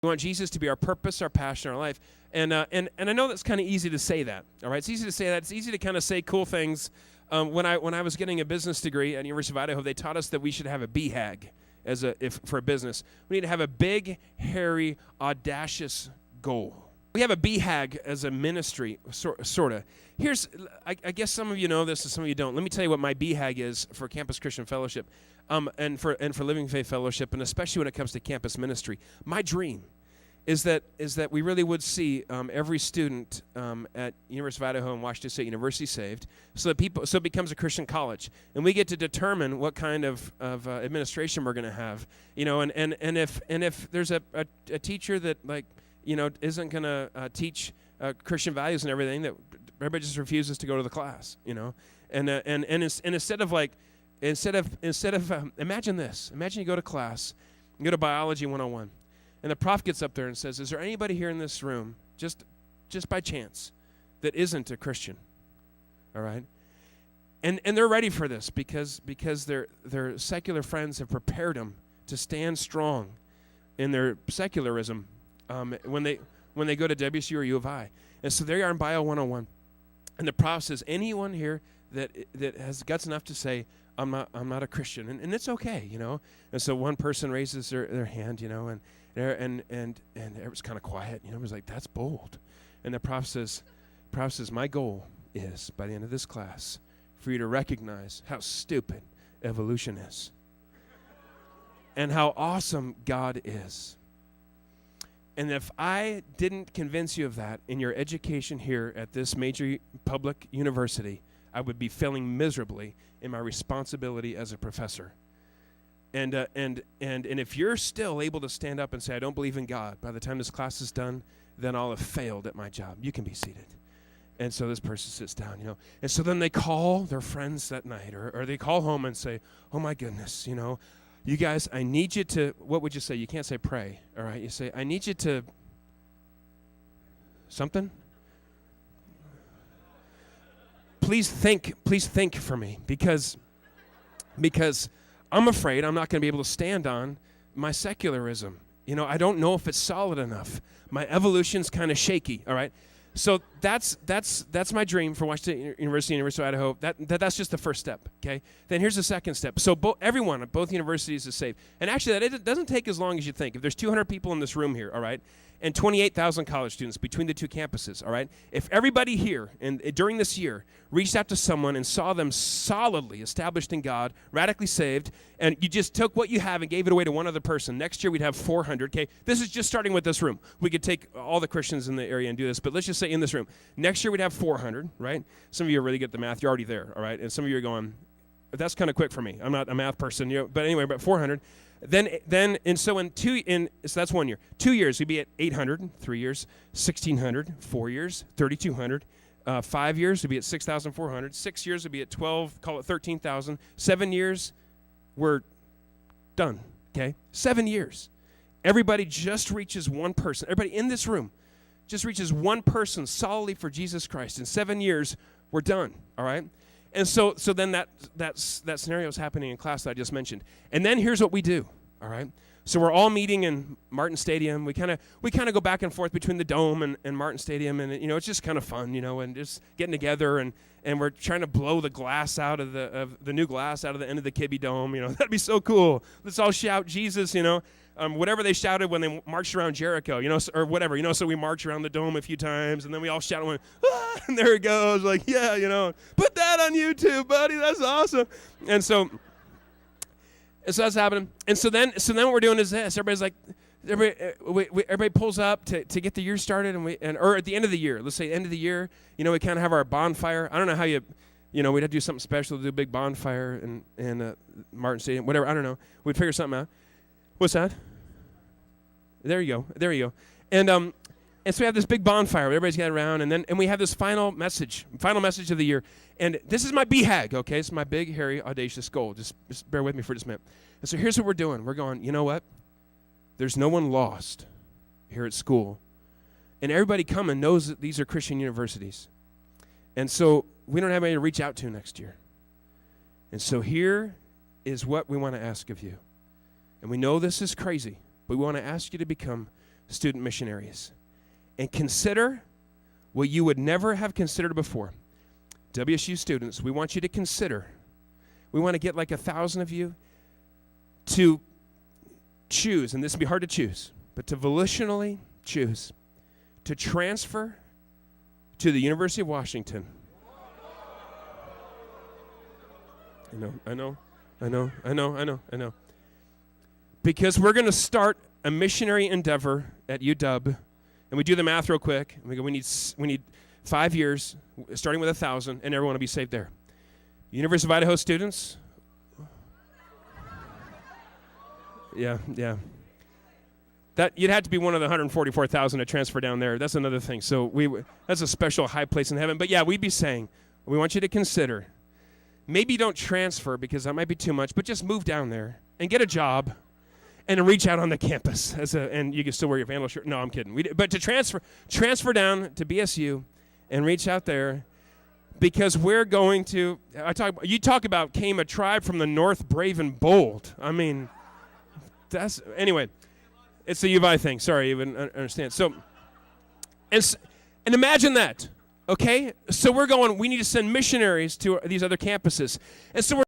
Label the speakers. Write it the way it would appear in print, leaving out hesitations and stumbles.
Speaker 1: We want Jesus to be our purpose, our passion, our life. And I know that's kind of easy to say that, all right? It's easy to say that. It's easy to kind of say cool things. When I was getting a business degree at the University of Idaho, they taught us that we should have a BHAG for a business. We need to have a big, hairy, audacious goal. We have a BHAG as a ministry, sort of. I guess some of you know this and some of you don't. Let me tell you what my BHAG is for Campus Christian Fellowship and for Living Faith Fellowship, and especially when it comes to campus ministry. My dream is that we really would see every student at University of Idaho and Washington State University saved, so it becomes a Christian college, and we get to determine what kind of administration we're going to have, and if there's a teacher that isn't going to teach Christian values and everything, that everybody just refuses to go to the class, and instead of imagine this, imagine you go to class, you go to biology 101. And the prof gets up there and says, is there anybody here in this room, just by chance, that isn't a Christian? All right? And they're ready for this because their secular friends have prepared them to stand strong in their secularism when they go to WSU or U of I. And so they are in Bio 101. And the prof says, anyone here that has guts enough to say, I'm not a Christian, and it's okay, And so one person raises their hand, and it was kind of quiet. It was like, that's bold. And the prof says, my goal is, by the end of this class, for you to recognize how stupid evolution is and how awesome God is. And if I didn't convince you of that in your education here at this major public university, I would be failing miserably in my responsibility as a professor. And if you're still able to stand up and say, I don't believe in God, by the time this class is done, then I'll have failed at my job. You can be seated. And so this person sits down, And so then they call their friends that night, or they call home and say, oh my goodness, you guys, I need you to, what would you say? You can't say pray, all right? You say, I need you to, something? Please think for me, because I'm afraid I'm not going to be able to stand on my secularism. I don't know if it's solid enough. My evolution's kind of shaky, all right? So that's my dream for Washington University of Idaho. That's just the first step, okay? Then here's the second step. So everyone at both universities is saved. And actually, it doesn't take as long as you think. If there's 200 people in this room here, all right, and 28,000 college students between the two campuses, all right, if everybody here and during this year reached out to someone and saw them solidly established in God, radically saved, and you just took what you have and gave it away to one other person, next year we'd have 400, okay? This is just starting with this room. We could take all the Christians in the area and do this, but let's just say in this room. Next year we'd have 400, right? Some of you are really good at the math. You're already there, all right? And some of you are going, that's kind of quick for me. I'm not a math person, but anyway, but 400. So that's 1 year. 2 years, we'd be at 800. 3 years, 1,600. 4 years, 3,200. 5 years, we'd be at 6,400. 6 years, we'd be at 12, call it 13,000. 7 years, we're done, okay? 7 years. Everybody just reaches one person. Everybody in this room just reaches one person solidly for Jesus Christ. In 7 years, we're done, all right? And so then that scenario is happening in class that I just mentioned. And then here's what we do, all right? So we're all meeting in Martin Stadium. We kind of go back and forth between the Dome and Martin Stadium, and it's just kind of fun, and just getting together, and we're trying to blow the glass out of the new glass out of the end of the Kibbe Dome. That'd be so cool. Let's all shout Jesus, whatever they shouted when they marched around Jericho, or whatever, so we march around the Dome a few times, and then we all shout and went, ah, and there it goes, like, yeah, put that on YouTube, buddy, that's awesome. And so that's happening. And so then what we're doing is this. Everybody's like, everybody pulls up to get the year started, or at the end of the year, let's say end of the year, we kind of have our bonfire. I don't know how we'd have to do something special to do a big bonfire in Martin Stadium, whatever, I don't know. We'd figure something out. What's that? There you go. And so we have this big bonfire. Everybody's gathered around, and we have this final message of the year. And this is my BHAG, okay? It's my big, hairy, audacious goal. Just bear with me for just a minute. And so here's what we're doing. We're going, you know what? There's no one lost here at school. And everybody coming knows that these are Christian universities. And so we don't have anybody to reach out to next year. And so here is what we want to ask of you. And we know this is crazy, but we want to ask you to become student missionaries and consider what you would never have considered before. WSU students, we want you to consider. We want to get like 1,000 of you to choose, and this will be hard to choose, but to volitionally choose to transfer to the University of Washington. I know. Because we're going to start a missionary endeavor at UW, and we do the math real quick. And we go, we need 5 years, starting with 1,000, and everyone will be saved there. University of Idaho students. Yeah. That you'd have to be one of the 144,000 to transfer down there. That's another thing. So that's a special high place in heaven. But yeah, we'd be saying, we want you to consider. Maybe don't transfer because that might be too much, but just move down there and get a job and reach out on the campus. And you can still wear your Vandal shirt. No, I'm kidding. But to transfer down to BSU and reach out there because we're going to, you talk about came a tribe from the north, brave and bold. I mean, anyway, it's the UVI thing. Sorry, you wouldn't understand. So, and imagine that. Okay, so we need to send missionaries to these other campuses. And so we're